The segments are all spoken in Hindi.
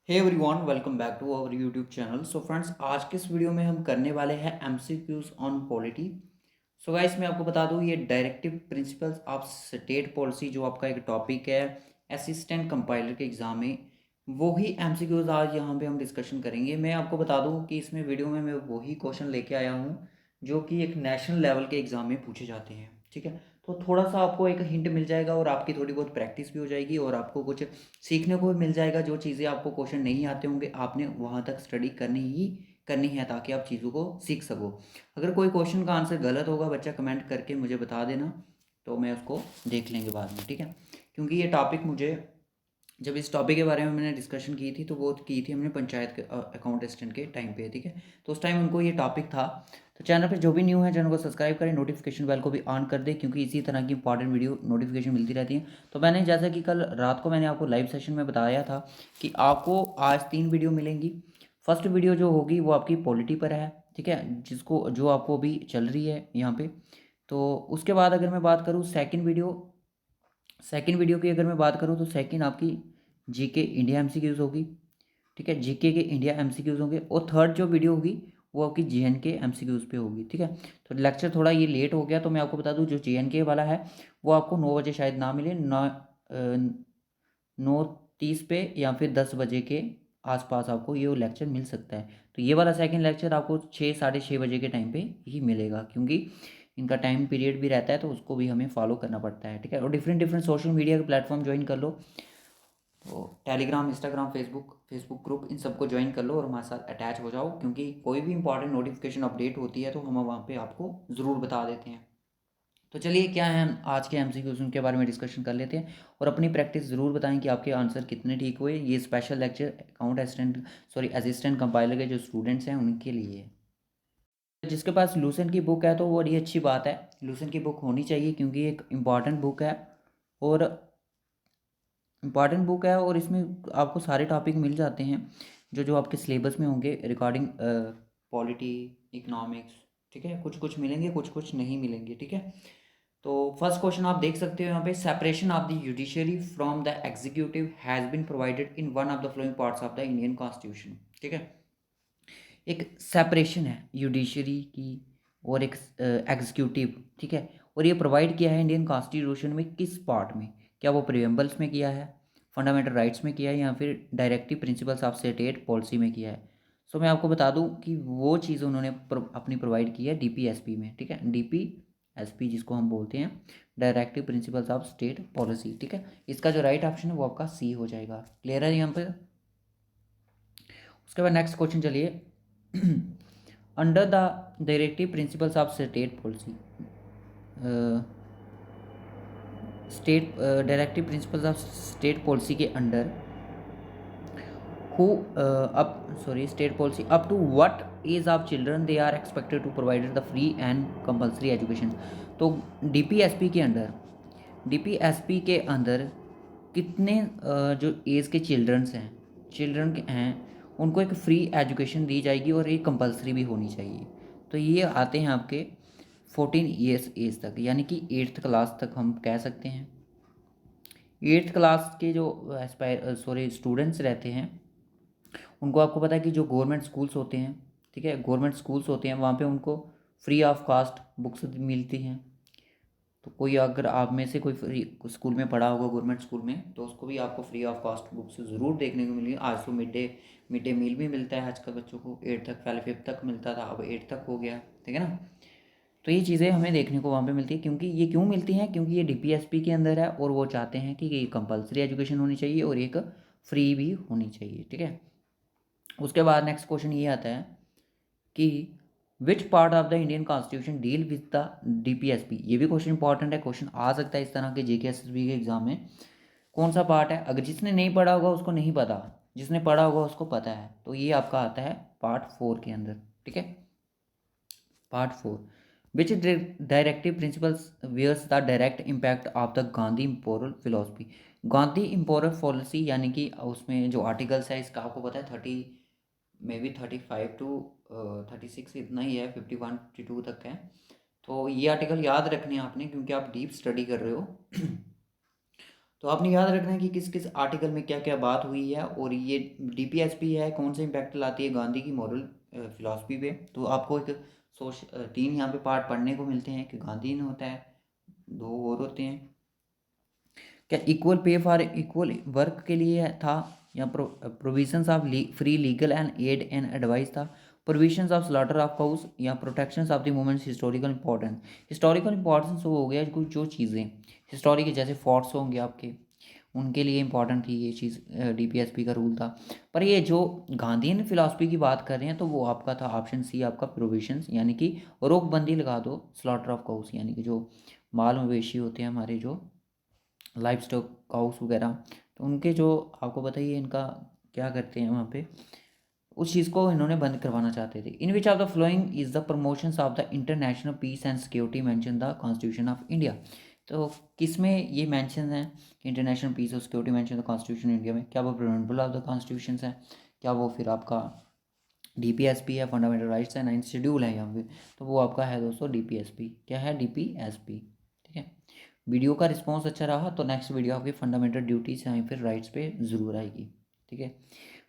Hey everyone, welcome back to our YouTube channel. So friends, आज के इस वीडियो में हम करने वाले हैं MCQs on polity. So guys, मैं आपको बता दूं, ये directive principles of state policy जो आपका एक टॉपिक है असिस्टेंट कंपाइलर के एग्जाम में, वो ही एमसीक्यूज आज यहाँ पे हम डिस्कशन करेंगे। मैं आपको बता दूं कि इसमें वीडियो में मैं वही क्वेश्चन लेके आया हूँ जो कि एक नेशनल लेवल के एग्जाम में पूछे जाते हैं। ठीक है, तो थोड़ा सा आपको एक हिंट मिल जाएगा और आपकी थोड़ी बहुत प्रैक्टिस भी हो जाएगी और आपको कुछ सीखने को भी मिल जाएगा। जो चीज़ें आपको क्वेश्चन नहीं आते होंगे, आपने वहाँ तक स्टडी करनी है ताकि आप चीज़ों को सीख सको। अगर कोई क्वेश्चन का आंसर गलत होगा, बच्चा कमेंट करके मुझे बता देना, तो मैं उसको देख लेंगे बाद में। ठीक है, क्योंकि ये टॉपिक मुझे, जब इस टॉपिक के बारे में मैंने डिस्कशन की थी तो वो की थी हमने पंचायत के अकाउंट असिस्टेंट के टाइम पे। ठीक है, तो उस टाइम उनको ये टॉपिक था। तो चैनल पे जो भी न्यू है, चैनल को सब्सक्राइब करें, नोटिफिकेशन बेल को भी ऑन कर दें, क्योंकि इसी तरह की इंपॉर्टेंट वीडियो नोटिफिकेशन मिलती रहती है। तो मैंने, जैसा कि कल रात को मैंने आपको लाइव सेशन में बताया था कि आपको आज 3 वीडियो मिलेंगी। फर्स्ट वीडियो जो होगी वो आपकी पॉलिटी पर है। ठीक है, जिसको जो आपको अभी चल रही है यहाँ पे। तो उसके बाद अगर मैं बात करूँ सेकंड वीडियो की, अगर मैं बात करूँ तो सेकंड आपकी जीके इंडिया एमसीक्यूज होगी। ठीक है, जीके के इंडिया एमसीक्यूज होंगे। और थर्ड जो वीडियो होगी वो आपकी जीएनके एमसीक्यूज पे होगी। ठीक है, तो लेक्चर थोड़ा ये लेट हो गया, तो मैं आपको बता दूं, जो जीएनके वाला है वो आपको 9 बजे शायद ना मिले, 9:30 पे या फिर 10 बजे के आसपास आपको ये लेक्चर मिल सकता है। तो ये वाला सेकंड लेक्चर आपको 6 साढ़े 6 बजे के टाइम पे ही मिलेगा, क्योंकि इनका टाइम पीरियड भी रहता है, तो उसको भी हमें फॉलो करना पड़ता है। ठीक है, और डिफरेंट डिफरेंट सोशल मीडिया के प्लेटफॉर्म ज्वाइन कर लो। तो टेलीग्राम, इंस्टाग्राम, फेसबुक ग्रुप, इन सबको ज्वाइन कर लो और हमारे साथ अटैच हो जाओ, क्योंकि कोई भी इंपॉर्टेंट नोटिफिकेशन अपडेट होती है तो हम वहाँ पे आपको ज़रूर बता देते हैं। तो चलिए, क्या है, हम आज के एमसीक्यूज के बारे में डिस्कशन कर लेते हैं और अपनी प्रैक्टिस ज़रूर बताएं कि आपके आंसर कितने ठीक हुए। ये special lecture account assistant compiler के जो स्टूडेंट्स हैं उनके लिए है। जिसके पास लूसेंट की बुक है तो वो बड़ी अच्छी बात है, लूसेंट की बुक होनी चाहिए, क्योंकि एक इम्पॉर्टेंट बुक है। और इम्पॉर्टेंट बुक है और इसमें आपको सारे टॉपिक मिल जाते हैं जो जो आपके सिलेबस में होंगे रिगार्डिंग पॉलिटी, इकोनॉमिक्स। ठीक है, कुछ कुछ मिलेंगे, कुछ कुछ नहीं मिलेंगे। ठीक है, तो फर्स्ट क्वेश्चन आप देख सकते हो यहाँ पे, separation of the judiciary from the executive has been provided in one of the following parts of the Indian constitution. ठीक है, एक सेपरेशन है जुडिशरी की और एक एग्जीक्यूटिव। ठीक है, और ये प्रोवाइड किया है इंडियन कॉन्स्टिट्यूशन में किस पार्ट में? क्या वो प्रियम्बल्स में किया है, फंडामेंटल राइट्स में किया है, या फिर directive principles of state policy में किया है? सो मैं आपको बता दूं कि वो चीज़ उन्होंने अपनी प्रोवाइड की है डीपीएसपी में। ठीक है, डीपीएसपी जिसको हम बोलते हैं directive principles of state policy. ठीक है, इसका जो राइट ऑप्शन है वो आपका सी हो जाएगा। क्लियर है यहाँ पर? उसके बाद नेक्स्ट क्वेश्चन चलिए। Under the directive principles of state policy, state directive principles of state policy के under who up sorry state policy up to what age of children they are expected to provide the free and compulsory education? तो डीपीएसपी के अंडर डीपीएसपी के अंदर कितने जो एज के चिल्ड्रन हैं उनको एक फ्री एजुकेशन दी जाएगी और ये कंपलसरी भी होनी चाहिए। तो ये आते हैं आपके 14 ईयर्स एज तक, यानी कि 8th क्लास तक हम कह सकते हैं। 8th क्लास के जो स्टूडेंट्स रहते हैं उनको, आपको पता है कि जो गवर्नमेंट स्कूल्स होते हैं, ठीक है, गवर्नमेंट स्कूल्स होते हैं, वहाँ पे उनको फ्री ऑफ कास्ट बुक्स मिलती हैं। तो कोई, अगर आप में से कोई फ्री स्कूल में पढ़ा होगा गवर्नमेंट स्कूल में, तो उसको भी आपको फ्री ऑफ कॉस्ट बुक्स ज़रूर देखने को मिलेगी। आज तो मिड डे मील भी मिलता है आजकल बच्चों को, 8 तक, पहले 5th तक मिलता था, अब 8 तक हो गया। ठीक है ना? तो ये चीज़ें हमें देखने को वहाँ पे मिलती है। क्योंकि ये क्यों मिलती हैं? क्योंकि ये डीपीएसपी के अंदर है और वो चाहते हैं कि ये कंपलसरी एजुकेशन होनी चाहिए और एक फ्री भी होनी चाहिए। ठीक है, उसके बाद नेक्स्ट क्वेश्चन ये आता है कि which part of the Indian constitution deal with the DPSP? ये भी क्वेश्चन इंपॉर्टेंट है, क्वेश्चन आ सकता है इस तरह के जेके एसएसबी के एग्जाम में। कौन सा पार्ट है? अगर जिसने नहीं पढ़ा होगा उसको नहीं पता, जिसने पढ़ा होगा उसको पता है। तो ये आपका आता है पार्ट 4 के अंदर। ठीक है, part 4, which directive principles where's the direct impact of the Gandhi immoral philosophy? Gandhi immoral policy, यानी कि उसमें जो आर्टिकल्स है, इसका आपको पता है 35 to 36 इतना ही है, 51 52 तक है। तो ये आर्टिकल याद रखने हैं आपने, क्योंकि आप डीप स्टडी कर रहे हो। तो आपने याद रखना है कि किस किस आर्टिकल में क्या क्या बात हुई है, और ये डीपीएसपी है कौन सा इम्पैक्ट लाती है गांधी की मॉरल फिलॉसफी पे। तो आपको एक तीन यहाँ पे पार्ट पढ़ने को मिलते हैं कि गांधी ने होता है, दो और होते हैं। क्या equal pay for equal work के लिए था, या provisions of free legal and aid and advice था, provisions of slaughter of cows, या protections of the moments historical importance. Historical importance वो हो गया कुछ जो चीज़ें हिस्टोरिक जैसे फोर्ट्स होंगे आपके, उनके लिए इंपॉर्टेंट थी ये चीज़, डीपीएसपी का रूल था। पर ये जो गांधीयन फिलॉसफी की बात कर रहे हैं तो वो आपका था ऑप्शन सी आपका प्रोविजंस, यानी कि रोकबंदी लगा दो स्लॉटर ऑफ काउस, यानी कि जो माल मवेशी होते हैं हमारे, जो लाइफ स्टॉक काउस वगैरह, तो उनके जो आपको बताइए इनका क्या करते हैं वहाँ पे, उस चीज़ को इन्होंने बंद करवाना चाहते थे। In which of the following is the promotions of the international peace and security mention the constitution of India. तो किस में ये मेंशन है कि इंटरनेशनल पीस और security mention the constitution India में, क्या वो प्रिवेंबल ऑफ द कॉन्स्टिट्यूशन है, क्या वो फिर आपका डीपीएसपी है, फंडामेंटल राइट्स है, 9th शेड्यूल है यहाँ पे। तो वो आपका है दोस्तों डीपीएसपी। क्या है? डीपीएसपी। ठीक है। वीडियो का रिस्पॉन्स अच्छा रहा तो नेक्स्ट वीडियो आपकी फंडामेंटल ड्यूटीज या फिर राइट्स पे ज़रूर आएगी। ठीक है।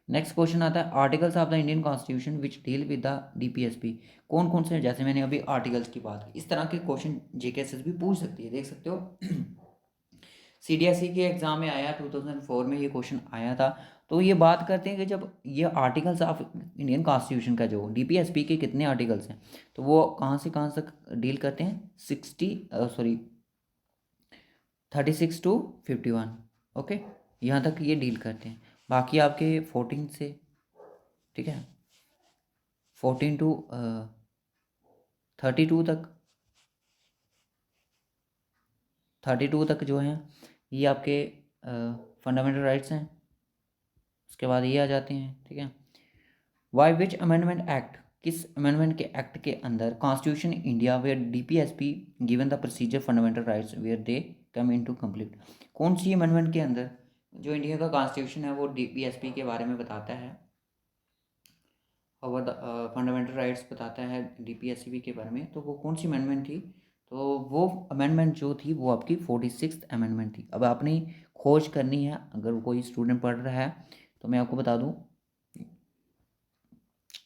नेक्स्ट क्वेश्चन आता है articles of the Indian constitution which deal with the DPSP. कौन कौन से, जैसे मैंने अभी आर्टिकल्स की बात की, इस तरह के क्वेश्चन जेकेएसएस भी पूछ सकती है, देख सकते हो। सीडीएसई के एग्जाम में आया 2004 में ये क्वेश्चन आया था। तो ये बात करते हैं कि जब ये आर्टिकल्स ऑफ इंडियन कॉन्स्टिट्यूशन का जो डीपीएसपी के कितने आर्टिकल्स हैं, तो वो कहाँ तक डील करते हैं, 36 टू 51। ओके, यहाँ तक ये डील करते हैं। बाकी आपके 14 से, ठीक है, 14 टू 32 तक, 32 तक जो हैं ये आपके फंडामेंटल राइट्स हैं। उसके बाद ये आ जाते हैं। ठीक है। वाई विच अमेंडमेंट एक्ट, किस अमेंडमेंट के एक्ट के अंदर constitution India were DPSP given the procedure fundamental rights were they come into complete. कौन सी अमेंडमेंट के अंदर जो इंडिया का कॉन्स्टिट्यूशन है वो डीपीएसपी के बारे में बताता है, और फंडामेंटल राइट्स बताता है डीपीएसपी के बारे में, तो वो कौन सी अमेंडमेंट थी? तो वो अमेंडमेंट जो थी वो आपकी 46th अमेंडमेंट थी। अब आपने खोज करनी है, अगर कोई स्टूडेंट पढ़ रहा है तो मैं आपको बता दूं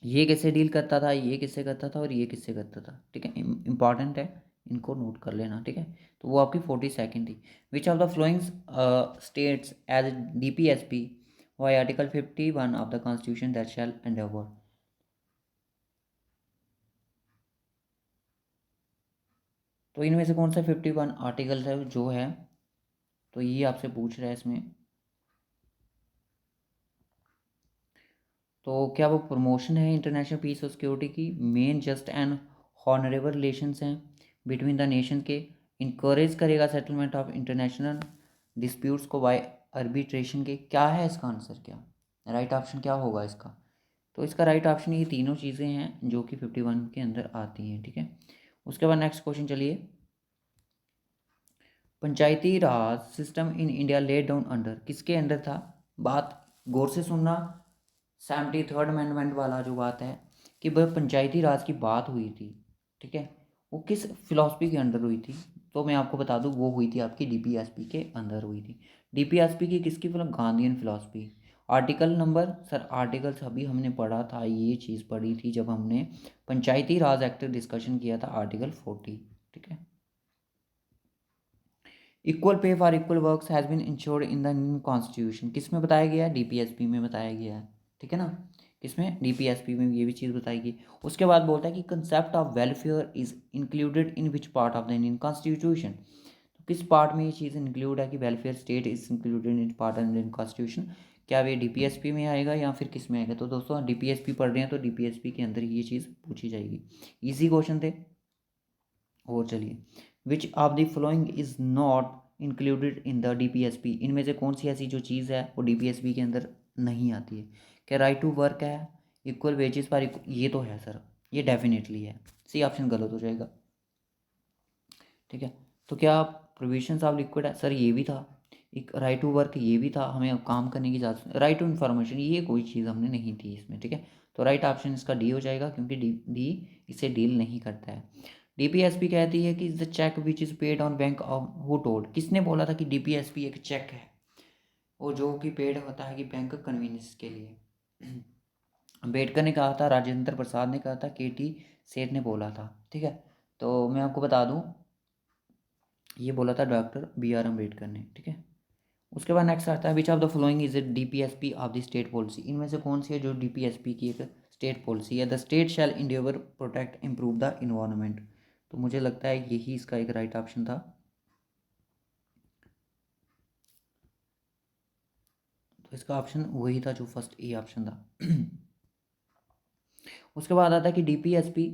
ये किससे डील करता था, ये किससे करता था, और ये किससे करता था। ठीक है, इंपॉर्टेंट है, इनको नोट कर लेना। ठीक है। तो वो आपकी 42nd थी। Which of the followings states as DPSP why article 51 of the constitution that shall endeavour. तो इनमें से कौन सा 51 आर्टिकल है जो है, तो ये आपसे पूछ रहा है इसमें। तो क्या वो प्रमोशन है इंटरनेशनल पीस और सिक्योरिटी की, main just and honourable relations हैं बिटवीन द नेशन के, इनक्रेज करेगा सेटलमेंट ऑफ इंटरनेशनल डिस्प्यूट्स को बाय आर्बिट्रेशन के, क्या है इसका आंसर? क्या राइट ऑप्शन क्या होगा इसका? तो इसका राइट ऑप्शन ये तीनों चीज़ें हैं जो कि 51 के अंदर आती हैं। ठीक है। उसके बाद नेक्स्ट क्वेश्चन चलिए, Panchayati Raj system in India laid down under, किसके अंडर था? बात गौर से सुनना, 73rd अमेंडमेंट वाला जो बात है कि भाई पंचायती राज की बात हुई थी। ठीक है। वो किस फिलॉसफी के अंडर हुई थी? तो मैं आपको बता दूं वो हुई थी आपकी डीपीएसपी के अंदर हुई थी। डीपीएसपी की किसकी, मतलब Gandhian philosophy. Article number, sir articles अभी हमने पढ़ा था, ये चीज़ पढ़ी थी जब हमने पंचायती राज एक्ट डिस्कशन किया था, आर्टिकल 40। ठीक है। Equal pay for equal works has been ensured in the new constitution, किस में बताया गया है? डीपीएसपी में बताया गया है। ठीक है ना, किसमें? डीपीएसपी में ये भी चीज़ बताएगी। उसके बाद बोलता है कि concept of welfare is included in which part of the Indian constitution. तो किस पार्ट में ये चीज़ इंक्लूड है कि welfare state is included in part of Indian constitution? क्या ये डीपीएसपी में आएगा या फिर किस में आएगा? तो दोस्तों डीपीएसपी पढ़ रहे हैं तो डीपीएसपी के अंदर ये चीज़ पूछी जाएगी। ईजी क्वेश्चन थे। और चलिए, विच of the following is not included in the DPSP, इनमें से कौन सी ऐसी जो चीज़ है वो डीपीएसपी के अंदर नहीं आती है? क्या राइट टू वर्क है, इक्वल वेजेस पर, ये तो है सर, ये डेफिनेटली है। सी ऑप्शन गलत हो जाएगा। ठीक है। तो क्या प्रोविजंस ऑफ लिक्विड है, सर ये भी था। एक राइट टू वर्क ये भी था, हमें काम करने की इजाज़त। राइट टू इन्फॉर्मेशन ये कोई चीज़ हमने नहीं थी इसमें। ठीक है। तो राइट ऑप्शन इसका डी हो जाएगा क्योंकि डी डी इसे डील नहीं करता है। डीपीएसपी कहती है कि the check which is paid on bank of who told, किसने बोला था कि डीपीएसपी एक चेक है और जो कि पेड होता है कि बैंक कन्वीनियंस के लिए। अम्बेडकर ने कहा था, राजेंद्र प्रसाद ने कहा था, केटी सेठ ने बोला था। ठीक है, तो मैं आपको बता दूं ये बोला था डॉक्टर बी आर अम्बेडकर ने। ठीक है, उसके बाद नेक्स्ट आता है which of the following is the DPSP of the state policy, इनमें से कौन सी है जो डीपीएसपी की एक स्टेट पॉलिसी है। The state shall Endeavour protect improve the environment, तो मुझे लगता है यही इसका एक राइट ऑप्शन था। तो इसका ऑप्शन वही था जो फर्स्ट ए ऑप्शन था। उसके बाद आता है कि DPSP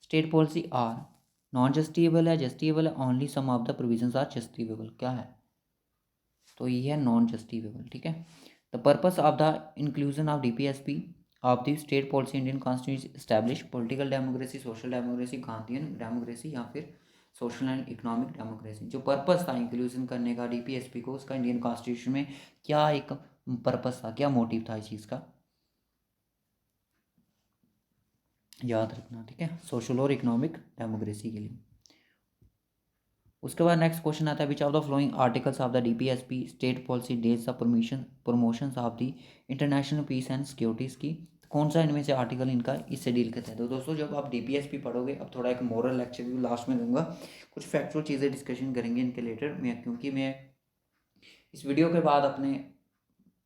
state policy are non justifiable है, जस्टिफिएबल है, only some of the provisions are justifiable, क्या है, तो ये है नॉन जस्टिफिएबल। ठीक है, the purpose of the inclusion of DPSP of the state policy Indian constitution establish political democracy, social democracy, Gandhian democracy या फिर सोशल एंड इकोनॉमिक डेमोक्रेसी। जो पर्पस था इंक्लूजन करने का डीपीएसपी को, उसका इंडियन कॉन्स्टिट्यूशन में क्या एक पर्पस था, क्या मोटिव था इस चीज़ का, याद रखना। ठीक है, सोशल और इकोनॉमिक डेमोक्रेसी के लिए। उसके बाद नेक्स्ट क्वेश्चन आता है which of the following articles of the DPSP state policy does the promotions of the international peace and securities की, कौन सा इनमें से आर्टिकल इनका इससे डील करता है। तो दोस्तों जब आप डीपीएसपी पढ़ोगे, अब थोड़ा एक मोरल लेक्चर भी लास्ट में दूंगा, कुछ फैक्चुअल चीज़ें डिस्कशन करेंगे इनके रिलेटेड मैं, क्योंकि मैं इस वीडियो के बाद अपने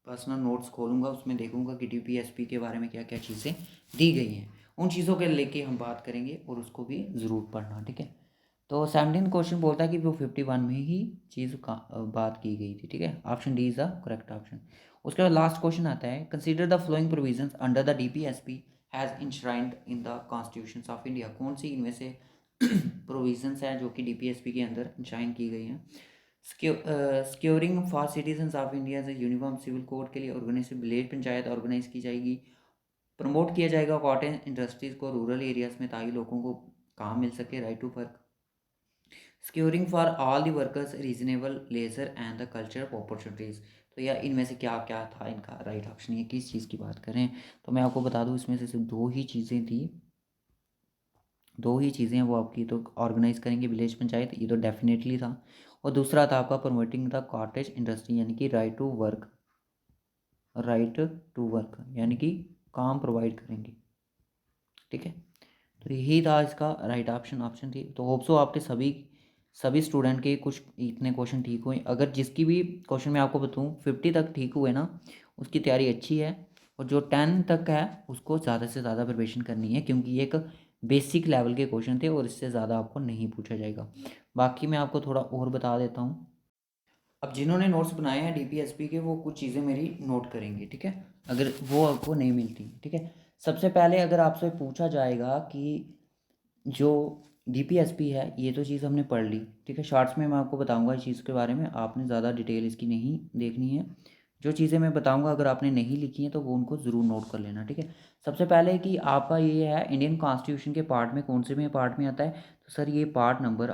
पर्सनल नोट्स खोलूँगा, उसमें देखूँगा कि डीपीएसपी के बारे में क्या क्या चीज़ें दी गई हैं, उन चीज़ों के लेके हम बात करेंगे और उसको भी ज़रूर पढ़ना। ठीक है, तो 17 क्वेश्चन बोलता है कि वो 51 में ही चीज़ का बात की गई थी। ठीक है, option D is the correct option. उसके बाद लास्ट क्वेश्चन आता है consider the following provisions under the DPSP has enshrined in the constitution of India, कौन सी इनमें से प्रोविजंस हैं जो कि डीपीएसपी के अंदर इंश्राइन की गई हैं। Securing for citizens of India से यूनिफॉर्म सिविल कोड के लिए ऑर्गेनाइज विलेज पंचायत ऑर्गेनाइज की जाएगी। प्रमोट किया जाएगा कॉटन इंडस्ट्रीज़ को रूरल एरियाज़ में ताकि लोगों को काम मिल सके, right to work. Securing for all the workers reasonable leisure and the culture opportunities, तो यह इनमें से क्या क्या था इनका राइट ऑप्शन, ये किस चीज़ की बात करें। तो मैं आपको बता दूं इसमें से सिर्फ दो ही चीज़ें थी, दो ही चीज़ें हैं वो आपकी, तो ऑर्गेनाइज करेंगे विलेज पंचायत, ये तो डेफिनेटली था, और दूसरा था आपका प्रमोटिंग द कॉटेज इंडस्ट्री यानी कि right to work, right to work यानी कि काम प्रोवाइड करेंगे। ठीक है, तो यही था इसका राइट ऑप्शन, ऑप्शन थी। तो होप सो आपके सभी स्टूडेंट के कुछ इतने क्वेश्चन ठीक हुए, अगर जिसकी भी क्वेश्चन मैं आपको बताऊँ 50 तक ठीक हुए ना, उसकी तैयारी अच्छी है, और जो 10 तक है उसको ज़्यादा से ज़्यादा प्रिपरेशन करनी है, क्योंकि ये एक बेसिक लेवल के क्वेश्चन थे और इससे ज़्यादा आपको नहीं पूछा जाएगा। बाकी मैं आपको थोड़ा और बता देता हूँ। अब जिन्होंने नोट्स बनाए हैं डीपीएसपी के, वो कुछ चीज़ें मेरी नोट करेंगे। ठीक है, अगर वो आपको नहीं मिलती। ठीक है, सबसे पहले अगर आपसे पूछा जाएगा कि जो डीपीएसपी है, ये तो चीज़ हमने पढ़ ली। ठीक है, शॉर्ट्स में मैं आपको बताऊंगा इस चीज़ के बारे में, आपने ज़्यादा डिटेल इसकी नहीं देखनी है। जो चीज़ें मैं बताऊंगा अगर आपने नहीं लिखी हैं तो वो उनको ज़रूर नोट कर लेना। ठीक है, सबसे पहले कि आपका ये है इंडियन कॉन्स्टिट्यूशन के पार्ट में कौन से में पार्ट में आता है, तो सर ये पार्ट नंबर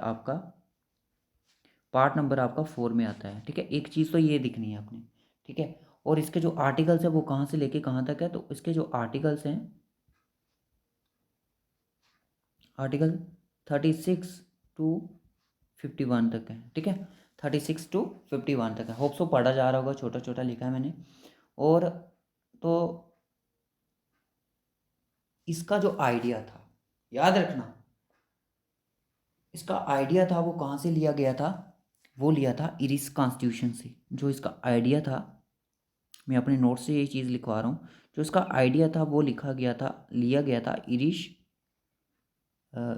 आपका 4 में आता है। ठीक है, एक चीज़ तो ये दिखनी है आपने। ठीक है, और इसके जो आर्टिकल्स है वो कहाँ से लेके कहाँ तक है, तो इसके जो आर्टिकल्स हैं, आर्टिकल 36 टू 51 तक है। ठीक है, 36 टू 51 तक है। होप सो पढ़ा जा रहा होगा, छोटा छोटा लिखा है मैंने। और तो इसका जो आइडिया था, याद रखना, इसका आइडिया था वो कहाँ से लिया गया था, वो लिया था इरिस कॉन्स्टिट्यूशन से। जो इसका आइडिया था, मैं अपने नोट से ये चीज़ लिखवा रहा हूँ, जो इसका आइडिया था वो लिया गया था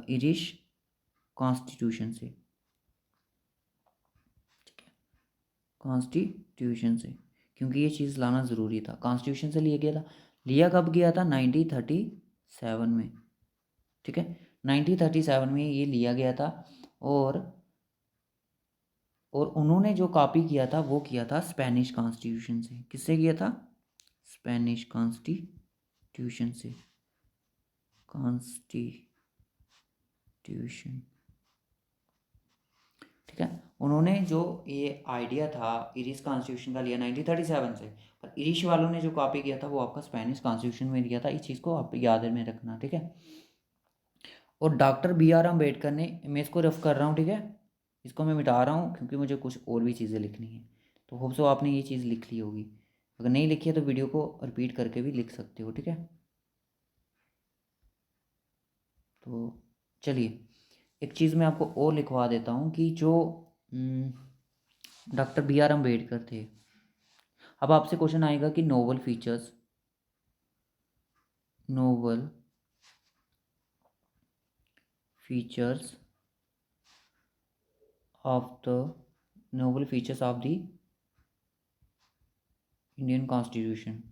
इरिश कॉन्स्टिट्यूशन से। ठीक है, कॉन्स्टिट्यूशन से, क्योंकि ये चीज़ लाना ज़रूरी था, कॉन्स्टिट्यूशन से लिया गया था। लिया कब गया था, 1937 में। ठीक है, 1937 में ये लिया गया था, और उन्होंने जो कॉपी किया था वो किया था स्पेनिश कॉन्स्टिट्यूशन से। किससे किया था, स्पेनिश कॉन्स्टिट्यूशन से, कॉन्स्टिट्यूशन। ठीक है, उन्होंने जो ये आइडिया था इरिश कॉन्स्टिट्यूशन का लिया 1937 से, पर इरिश वालों ने जो कॉपी किया था वो आपका स्पेनिश कॉन्स्टिट्यूशन में लिया था। इस चीज़ को आप याद में रखना। ठीक है, और डॉक्टर बी आर अम्बेडकर ने, मैं इसको रफ कर रहा हूँ, ठीक है, इसको मैं मिटा रहा हूँ क्योंकि मुझे कुछ और भी चीज़ें लिखनी है। तो होप सो आपने ये चीज़ लिख ली होगी, अगर नहीं लिखी है तो वीडियो को रिपीट करके भी लिख सकते हो, ठीक है। तो चलिए एक चीज़ मैं आपको और लिखवा देता हूँ कि जो डॉक्टर बी आर अम्बेडकर थे। अब आपसे क्वेश्चन आएगा कि noble features of the noble features of the Indian constitution.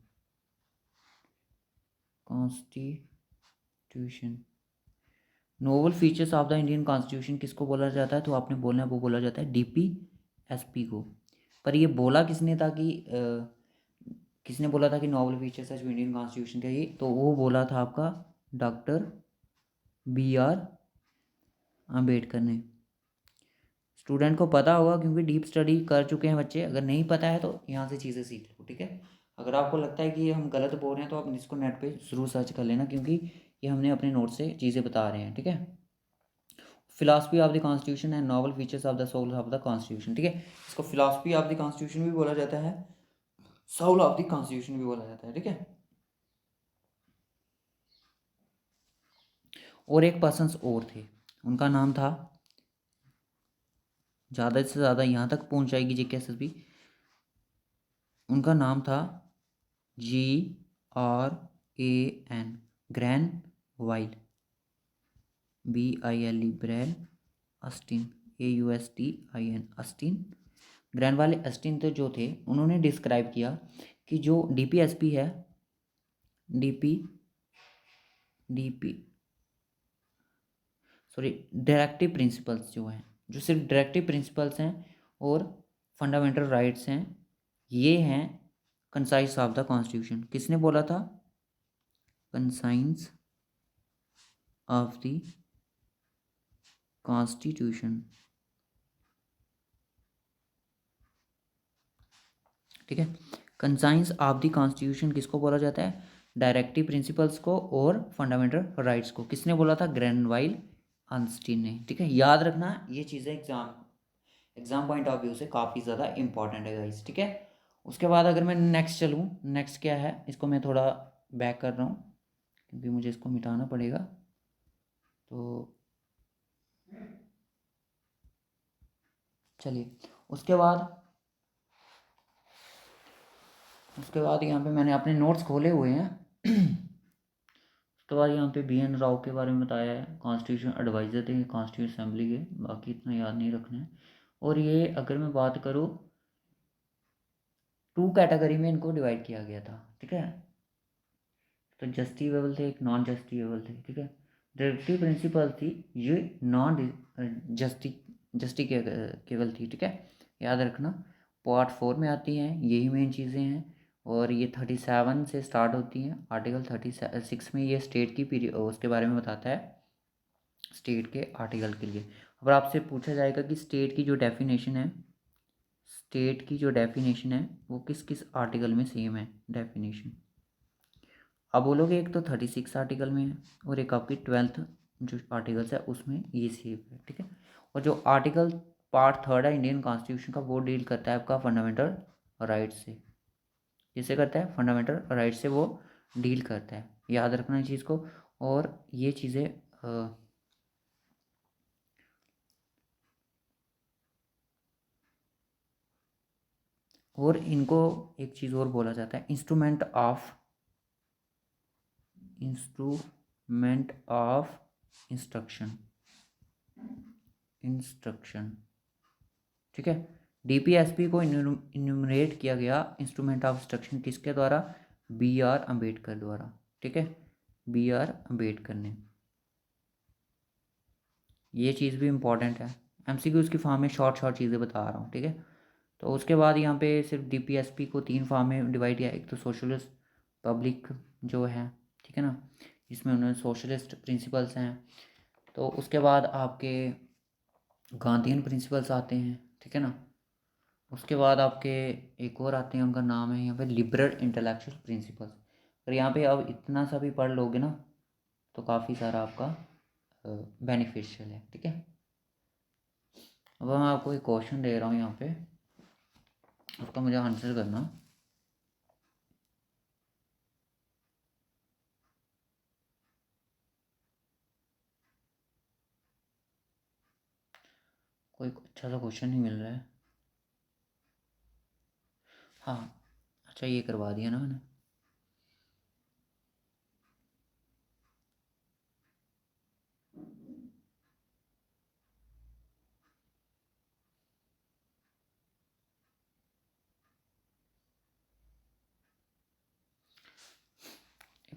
Noble features of the Indian constitution किसको बोला जाता है? तो आपने बोलना है, वो बोला जाता है डीपीएसपी को। पर ये बोला किसने था कि किसने बोला था कि नोबल फीचर्स है जो इंडियन कॉन्स्टिट्यूशन का, ये तो वो बोला था आपका डॉक्टर बी आर अम्बेडकर ने। स्टूडेंट को पता होगा क्योंकि डीप स्टडी कर चुके हैं बच्चे। अगर नहीं पता है तो यहाँ से चीज़ें सीख लो, ठीक है। अगर आपको लगता है कि हम गलत बोल रहे हैं तो आप इसको नेट पे ज़रूर सर्च कर लेना, क्योंकि ये हमने अपने नोट से चीज़ें बता रहे हैं, ठीक है। Philosophy of the constitution and novel features of the soul of the constitution, ठीक है। इसको फिलासफी ऑफ द कॉन्स्टिट्यूशन भी बोला जाता है, सोल ऑफ द कॉन्स्टिट्यूशन भी बोला जाता है, ठीक है। और एक पर्सन्स और थे, उनका नाम था, ज़्यादा से ज़्यादा यहाँ तक पहुँच जाएगी जीकेएसएसबी, उनका नाम था GRAN, Granville, BILE, Bran Austin, AUSTIN, Austin. Granville Austin तो जो थे, उन्होंने डिस्क्राइब किया कि जो DPSP है, डीपी सॉरी डायरेक्टिव प्रिंसिपल्स जो हैं, जो सिर्फ डायरेक्टिव प्रिंसिपल्स हैं और फंडामेंटल राइट्स हैं, ये हैं कंसाइंस ऑफ द कॉन्स्टिट्यूशन। किसने बोला था? कंसाइंस ऑफ द कॉन्स्टिट्यूशन, ठीक है। कंसाइंस ऑफ द कॉन्स्टिट्यूशन किसको बोला जाता है? डायरेक्टिव प्रिंसिपल्स को और फंडामेंटल राइट्स को। किसने बोला था? ग्रैनवाइल आंस्टीन ने, ठीक है। याद रखना ये चीज़ें एग्जाम पॉइंट ऑफ व्यू से काफ़ी ज़्यादा इंपॉर्टेंट है गाइस, ठीक है। उसके बाद अगर मैं नेक्स्ट चलूँ, नेक्स्ट क्या है, इसको मैं थोड़ा बैक कर रहा हूँ क्योंकि मुझे इसको मिटाना पड़ेगा। तो चलिए उसके बाद यहाँ पे मैंने अपने नोट्स खोले हुए हैं। उसके बाद यहाँ पे BN राव के बारे में बताया है, कॉन्स्टिट्यूशन एडवाइज़र थे कॉन्स्टिट्यूशन असेंबली के, बाकी इतना याद नहीं रखना है। और ये अगर मैं बात करूँ, 2 कैटेगरी में इनको डिवाइड किया गया था, ठीक है। तो जस्टिफिएबल थे, एक नॉन जस्टिफिएबल थे, ठीक है। डायरेक्टिव प्रिंसिपल थी, ये नॉन जस्टिफिकेबल थी, ठीक है। याद रखना, पार्ट 4 में आती हैं, यही मेन चीज़ें हैं। और ये 37 से स्टार्ट होती हैं। आर्टिकल 36 में ये स्टेट की पीरियड उसके बारे में बताता है, स्टेट के आर्टिकल के लिए। अब आपसे पूछा जाएगा कि स्टेट की जो डेफिनेशन है वो किस किस आर्टिकल में सेम है डेफिनेशन। अब बोलोगे एक तो 36 आर्टिकल में है और एक आपकी 12th जो आर्टिकल्स है उसमें ये सेम है, ठीक है। और जो आर्टिकल पार्ट 3 है इंडियन कॉन्स्टिट्यूशन का, वो डील करता है आपका फंडामेंटल राइट से। किससे करता है? फंडामेंटल राइट से वो डील करता है, याद रखना इस चीज़ को। और ये चीज़ें और इनको एक चीज़ और बोला जाता है, इंस्ट्रूमेंट ऑफ इंस्ट्रक्शन, ठीक है। DPSP को इन्यूमरेट किया गया इंस्ट्रूमेंट ऑफ इंस्ट्रक्शन किसके द्वारा? BR अम्बेडकर द्वारा, ठीक है। BR अम्बेडकर ने। ये चीज़ भी इम्पॉर्टेंट है, MCQs की फॉर्म में शॉर्ट चीज़ें बता रहा हूँ, ठीक है। तो उसके बाद यहाँ पे सिर्फ DPSP को 3 फॉर्म में डिवाइड किया, एक तो सोशलिस्ट पब्लिक जो है, ठीक है ना, इसमें उन्होंने सोशलिस्ट प्रिंसिपल्स हैं। तो उसके बाद आपके गांधीयन प्रिंसिपल्स आते हैं, ठीक है ना। उसके बाद आपके एक और आते हैं, उनका नाम है यहाँ पे लिबरल इंटेलेक्चुअल प्रिंसिपल्स। और यहाँ पे अब इतना सा भी पढ़ लोगे ना तो काफ़ी सारा आपका बेनिफिशियल है। ठीक है, अब मैं आपको एक क्वेश्चन दे रहा हूँ यहाँ पे, उसका मुझे आंसर करना। कोई अच्छा सा क्वेश्चन नहीं मिल रहा है। हाँ, अच्छा ये करवा दिया ना मैंने।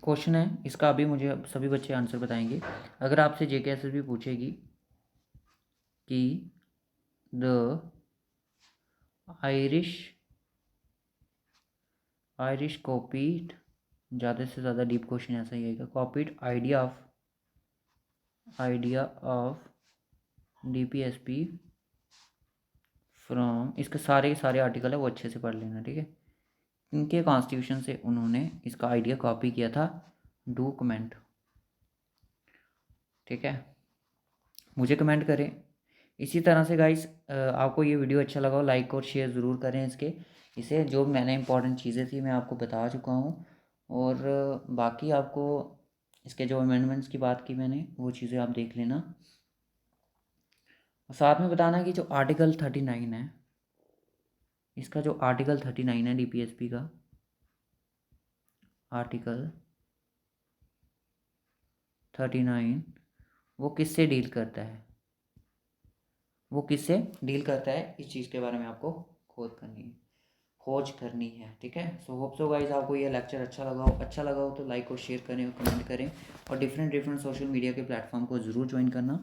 क्वेश्चन है इसका, अभी मुझे सभी बच्चे आंसर बताएंगे। अगर आपसे जेकेएसएसबी पूछेगी कि द आयरिश कॉपीड, ज़्यादा से ज़्यादा डीप क्वेश्चन ऐसा ही आएगा, copied idea of DPSP from, इसके सारे के सारे आर्टिकल है वो अच्छे से पढ़ लेना। ठीक है, इनके कॉन्स्टिट्यूशन से उन्होंने इसका आइडिया कॉपी किया था, डू कमेंट। ठीक है, मुझे कमेंट करें। इसी तरह से गाइस, आपको ये वीडियो अच्छा लगा हो लाइक और शेयर ज़रूर करें इसके, इसे जो मैंने इंपॉर्टेंट चीज़ें थी मैं आपको बता चुका हूँ। और बाकी आपको इसके जो अमेंडमेंट्स की बात की मैंने, वो चीज़ें आप देख लेना। और साथ में बताना कि जो आर्टिकल 39 है, इसका जो आर्टिकल 39 है डीपीएसपी का, आर्टिकल 39 वो किससे डील करता है, वो किससे डील करता है, इस चीज़ के बारे में आपको खोज करनी है। ठीक है, सो होप सो गाइज आपको ये लेक्चर अच्छा लगा हो तो लाइक और शेयर करें और कमेंट करें, और डिफरेंट सोशल मीडिया के प्लेटफॉर्म को ज़रूर ज्वाइन करना।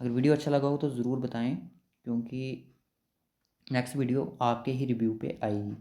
अगर वीडियो अच्छा लगा हो तो ज़रूर बताएं, क्योंकि नेक्स्ट वीडियो आपके ही रिव्यू पे आएगी।